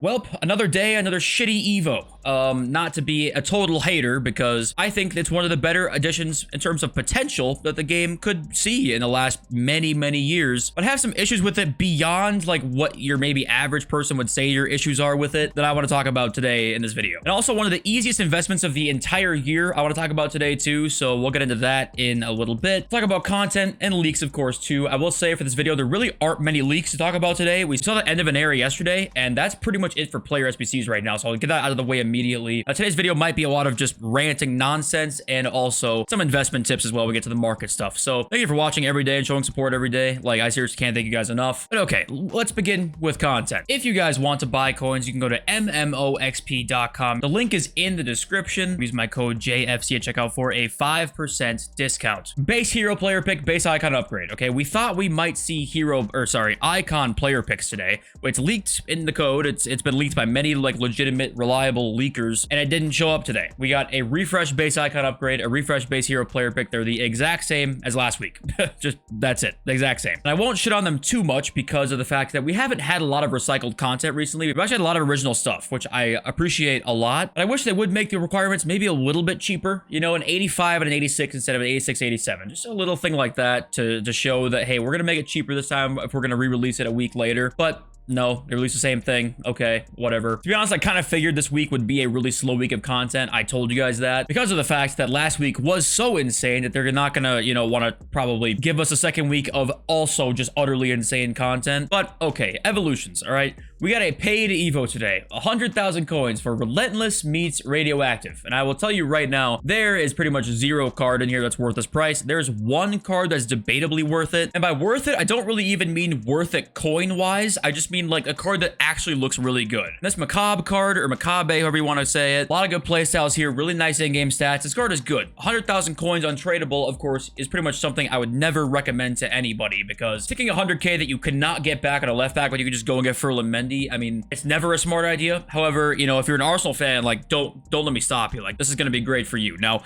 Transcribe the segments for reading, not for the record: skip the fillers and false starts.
Welp, another day, another shitty Evo. Not to be a total hater, because I think it's one of the better additions in terms of potential that the game could see in the last many years. But I have some issues with it beyond like what your maybe average person would say your issues are with it that I want to talk about today in this video. And also one of the easiest investments of the entire year I want to talk about today too, so we'll get into that in a little bit. Talk about content and leaks, of course, too. I will say for this video, there really aren't many leaks to talk about today. We saw the end of an era yesterday, and that's pretty much it for player SBCs right now, so I'll get that out of the way immediately. Today's video might be a lot of just ranting nonsense and also some investment tips as well. We get to the market stuff. So thank you for watching every day and showing support every day. Like, I seriously can't thank you guys enough. But okay, let's begin with content. If you guys want to buy coins, you can go to MMOXP.com. The link is in the description. Use my code JFC at checkout for a 5% discount. Base hero player pick, base icon upgrade. Okay, we thought we might see icon player picks today. It's leaked in the code. It's been leaked by many like legitimate, reliable leakers, and it didn't show up today. We got a refresh base icon upgrade, a refresh base hero player pick. They're the exact same as last week. Just that's it, the exact same. And I won't shit on them too much because of the fact that we haven't had a lot of recycled content recently. We've actually had a lot of original stuff, which I appreciate a lot. But I wish they would make the requirements maybe a little bit cheaper. You know, an 85 and an 86 instead of an 86, 87. Just a little thing like that to show that, hey, we're gonna make it cheaper this time if we're gonna re-release it a week later. But no, they released the same thing. Okay, whatever. To be honest, I kind of figured this week would be a really slow week of content. I told you guys that because of the fact that last week was so insane that they're not gonna, you know, want to probably give us a second week of also just utterly insane content. But okay, evolutions, all right? We got a paid Evo today. 100,000 coins for Relentless meets Radioactive. And I will tell you right now, there is pretty much zero card in here that's worth this price. There's one card that's debatably worth it. And by worth it, I don't really even mean worth it coin-wise. I just mean like a card that actually looks really good. This Macabre card, or Macabre, however you want to say it. A lot of good playstyles here, really nice in-game stats. This card is good. 100,000 coins untradeable, of course, is pretty much something I would never recommend to anybody, because taking 100k that you cannot get back on a left back, but you can just go and get Ferland Mendy, I mean, it's never a smart idea. However, you know, if you're an Arsenal fan, like, don't let me stop you. Like, this is going to be great for you. Now,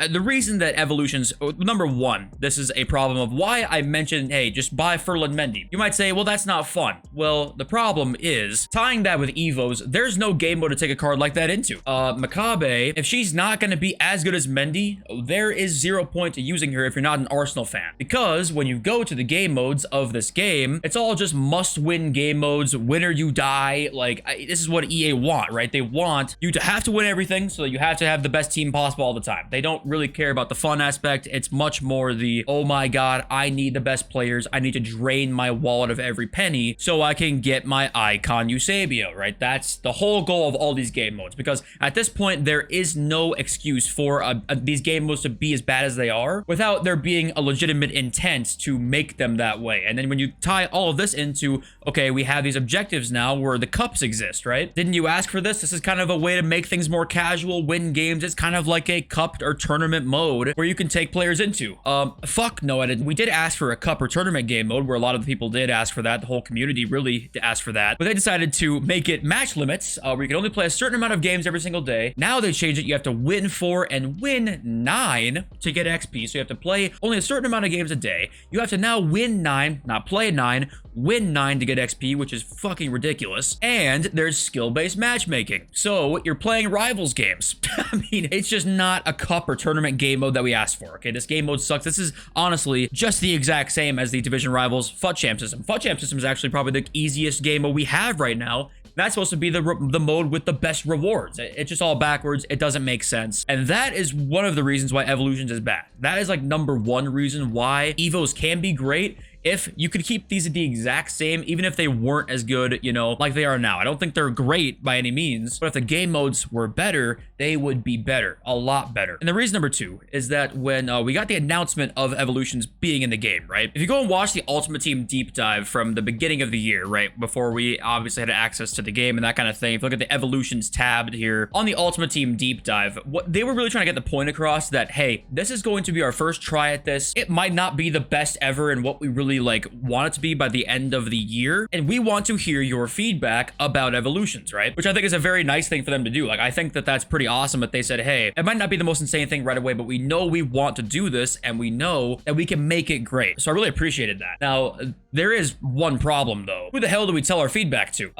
the reason that evolutions, number one, this is a problem of why I mentioned, hey, just buy Ferland Mendy. You might say, well, that's not fun. Well, the problem is, tying that with Evos, there's no game mode to take a card like that into. Macabre, if she's not going to be as good as Mendy, there is 0 point to using her if you're not an Arsenal fan. Because when you go to the game modes of this game, it's all just must-win game modes, win or you die. Like, this is what EA want, right? They want you to have to win everything, so you have to have the best team possible all the time. They don't really care about the fun aspect. It's much more the, oh my god, I need the best players. I need to drain my wallet of every penny so I can get my icon Eusebio, right? That's the whole goal of all these game modes, because at this point, there is no excuse for these game modes to be as bad as they are without there being a legitimate intent to make them that way. And then when you tie all of this into, okay, we have these objectives now where the cups exist, right? Didn't you ask for this? This is kind of a way to make things more casual, win games. It's kind of like a cup or tournament mode where you can take players into. Fuck no, I didn't. We did ask for a cup or tournament game mode where a lot of the people did ask for that. The whole community really asked for that. But they decided to make it match limits where you can only play a certain amount of games every single day. Now they changed it. You have to win 4 and win 9 to get XP. So you have to play only a certain amount of games a day. You have to now win 9, not play 9, win 9 to get XP, which is fucking ridiculous. And there's skill-based matchmaking. So you're playing rivals games. I mean, it's just not a cup or tournament game mode that we asked for. Okay, this game mode sucks. This is honestly just the exact same as the Division Rivals FUT Champ system. FUT Champ system is actually probably the easiest game mode we have right now. That's supposed to be the mode with the best rewards. It's just all backwards. It doesn't make sense. And that is one of the reasons why Evolutions is bad. That is like number one reason why Evos can be great. If you could keep these the exact same, even if they weren't as good, you know, like they are now. I don't think they're great by any means, but if the game modes were better, they would be better, a lot better. And the reason number two is that when we got the announcement of Evolutions being in the game, right? If you go and watch the Ultimate Team deep dive from the beginning of the year, right? Before we obviously had access to the game and that kind of thing. If you look at the Evolutions tab here on the Ultimate Team deep dive, what they were really trying to get the point across that, hey, this is going to be our first try at this. It might not be the best ever and what we really really like want it to be by the end of the year. And we want to hear your feedback about evolutions, right? Which I think is a very nice thing for them to do. Like, I think that that's pretty awesome that they said, hey, it might not be the most insane thing right away, but we know we want to do this and we know that we can make it great. So I really appreciated that. Now, there is one problem though. Who the hell do we tell our feedback to?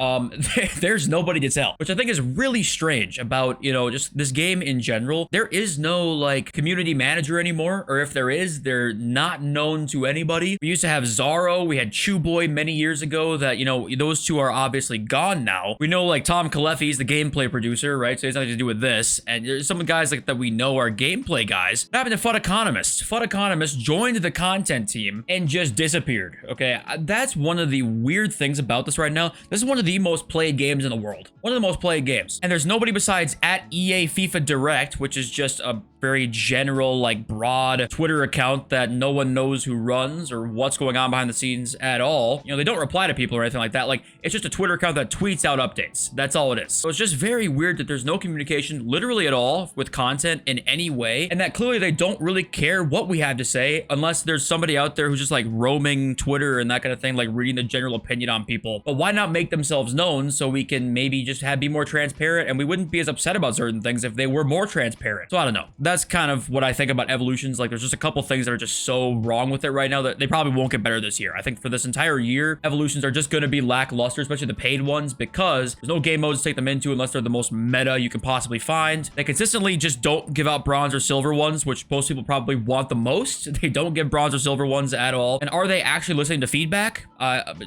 There's nobody to tell, which I think is really strange about, you know, just this game in general. There is no like community manager anymore, or if there is, they're not known to anybody. We used to have Zaro, we had Chew Boy many years ago that, you know, those two are obviously gone now. We know like Tom Kaleffi's the gameplay producer, right? So he has nothing to do with this. And there's some guys like that we know are gameplay guys. What happened to Fud Economist? Fud Economist joined the content team and just disappeared. Okay, that's one of the weird things about this right now. This is one of the most played games in the world. One of the most played games. And there's nobody besides at EA FIFA Direct, which is just a very general, like broad Twitter account that no one knows who runs or what's going on behind the scenes at all. You know, they don't reply to people or anything like that. Like, it's just a Twitter account that tweets out updates. That's all it is. So it's just very weird that there's no communication literally at all with content in any way. And that clearly they don't really care what we have to say unless there's somebody out there who's just like roaming Twitter and that kind of thing, like reading the general opinion on people. But why not make themselves known so we can maybe just be more transparent and we wouldn't be as upset about certain things if they were more transparent. So I don't know. That's kind of what I think about evolutions. Like, there's just a couple things that are just so wrong with it right now that they probably won't get better this year. I think for this entire year, evolutions are just going to be lackluster, especially the paid ones, because there's no game modes to take them into unless they're the most meta you can possibly find. They consistently just don't give out bronze or silver ones, which most people probably want the most. They don't give bronze or silver ones at all. And are they actually listening to feedback?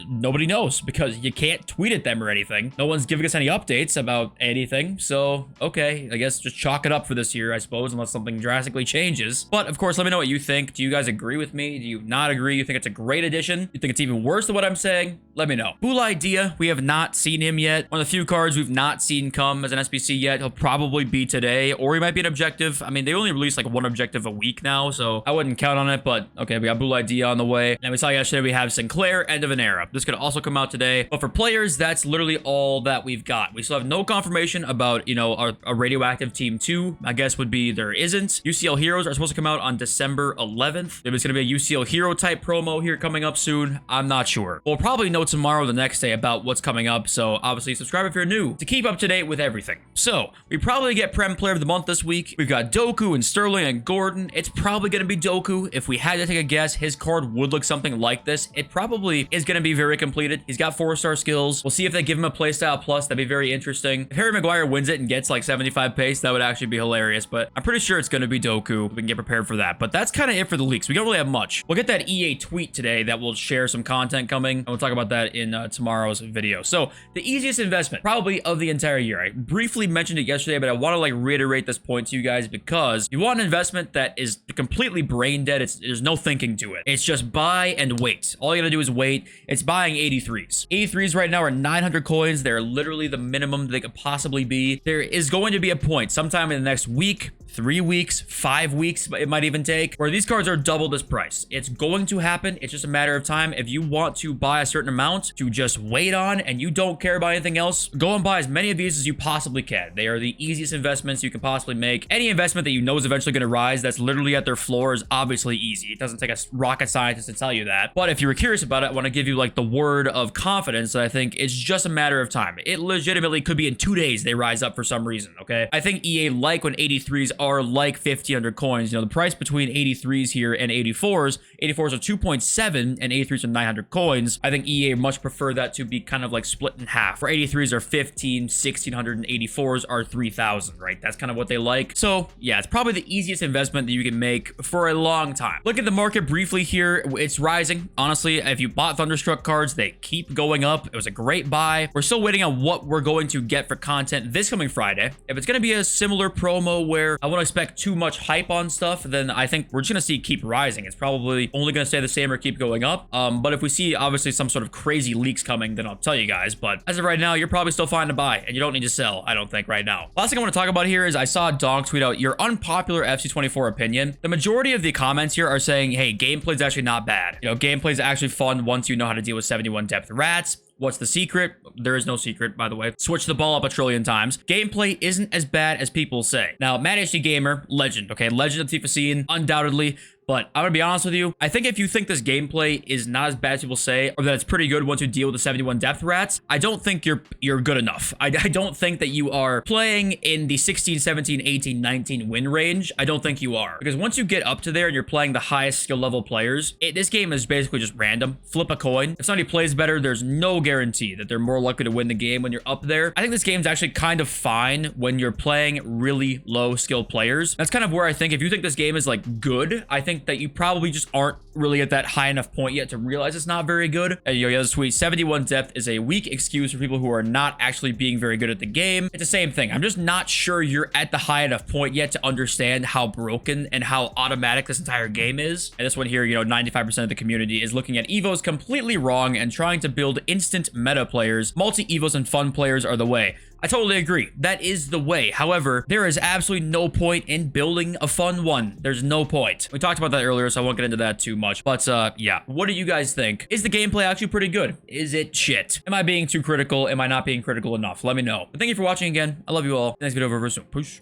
Nobody knows, because you can't tweet at them or anything. No one's giving us any updates about anything. So, okay, I guess just chalk it up for this year, I suppose, unless something drastically changes. But of course, let me know what you think. Do you guys agree with me? Do you not agree? You think it's a great addition? You think it's even worse than what I'm saying? Let me know. Bull Idea, we have not seen him yet. One of the few cards we've not seen come as an SBC yet. He'll probably be today, or he might be an objective. I mean, they only release like one objective a week now, so I wouldn't count on it. But okay, we got Bull Idea on the way. And we saw yesterday we have Sinclair, End of an Era. This could also come out today. But for players, that's literally all that we've got. We still have no confirmation about, you know, a radioactive team 2. I guess would be there isn't. UCL Heroes are supposed to come out on December 11th. If it's going to be a UCL Hero type promo here coming up soon, I'm not sure. We'll probably know tomorrow or the next day about what's coming up. So obviously subscribe if you're new to keep up to date with everything. So we probably get Prem Player of the Month this week. We've got Doku and Sterling and Gordon. It's probably going to be Doku. If we had to take a guess, his card would look something like this. It probably is going to be very completed. He's got 4-star skills. We'll see if they give him a playstyle plus. That'd be very interesting. If Harry Maguire wins it and gets like 75 pace, that would actually be hilarious. But I'm pretty sure it's going to be Doku. We can get prepared for that. But that's kind of it for the leaks. We don't really have much. We'll get that EA tweet today that will share some content coming. And we'll talk about that in tomorrow's video. So the easiest investment probably of the entire year. I briefly mentioned it yesterday, but I want to like reiterate this point to you guys because you want an investment that is completely brain dead. There's no thinking to it. It's just buy and wait. All you gotta do is wait. It's buying 83s. 83s right now are 900 coins. They're literally the minimum they could possibly be. There is going to be a point sometime in the next week, 3 weeks, 5 weeks, it might even take, where these cards are double this price. It's going to happen. It's just a matter of time. If you want to buy a certain amount to just wait on and you don't care about anything else, go and buy as many of these as you possibly can. They are the easiest investments you can possibly make. Any investment that you know is eventually going to rise that's literally at their floor is obviously easy. It doesn't take a rocket scientist to tell you that. But if you were curious about it, I want to give you like the word of confidence that I think it's just a matter of time. It legitimately could be in 2 days they rise up for some reason, okay? I think EA like when 83s are like 1,500 coins. You know, the price between 83s here and 84s are 2.7 and 83s are 900 coins. I think EA much prefer that to be kind of like split in half, where 83s are 15, 1,600, and 84s are 3,000, right? That's kind of what they like. So yeah, it's probably the easiest investment that you can make for a long time. Look at the market briefly here. It's rising. Honestly, if you bought Thunderstruck cards, they keep going up. It was a great buy. We're still waiting on what we're going to get for content this coming Friday. If it's going to be a similar promo where I won't expect too much hype on stuff, then I think we're just gonna see keep rising. It's probably only gonna stay the same or keep going up. But if we see obviously some sort of crazy leaks coming, then I'll tell you guys. But as of right now, you're probably still fine to buy and you don't need to sell, I don't think, right now. Last thing I want to talk about here is I saw Donk tweet out your unpopular FC24 opinion. The majority of the comments here are saying, hey, gameplay's actually not bad. You know, gameplay's actually fun once you know how to deal with 71 depth rats. What's the secret? There is no secret, by the way. Switch the ball up a trillion times. Gameplay isn't as bad as people say. Now, Matt HD Gamer, legend, okay? Legend of the FIFA scene, undoubtedly. But I'm gonna be honest with you, I think if you think this gameplay is not as bad as people say, or that it's pretty good once you deal with the 71 depth rats, I don't think you're good enough. I don't think that you are playing in the 16, 17, 18, 19 win range. I don't think you are. Because once you get up to there and you're playing the highest skill level players, this game is basically just random. Flip a coin. If somebody plays better, there's no guarantee that they're more likely to win the game when you're up there. I think this game's actually kind of fine when you're playing really low skill players. That's kind of where I think if you think this game is like good, I think that you probably just aren't really at that high enough point yet to realize it's not very good. And yo, this tweet, 71 depth is a weak excuse for people who are not actually being very good at the game. It's the same thing. I'm just not sure you're at the high enough point yet to understand how broken and how automatic this entire game is. And this one here, 95% of the community is looking at Evos completely wrong and trying to build instant meta players. Multi-Evos and fun players are the way. I totally agree. That is the way. However, there is absolutely no point in building a fun one. There's no point. We talked about that earlier, so I won't get into that too much. But yeah, what do you guys think? Is the gameplay actually pretty good? Is it shit? Am I being too critical? Am I not being critical enough? Let me know. But thank you for watching again. I love you all. Next video over soon. Push.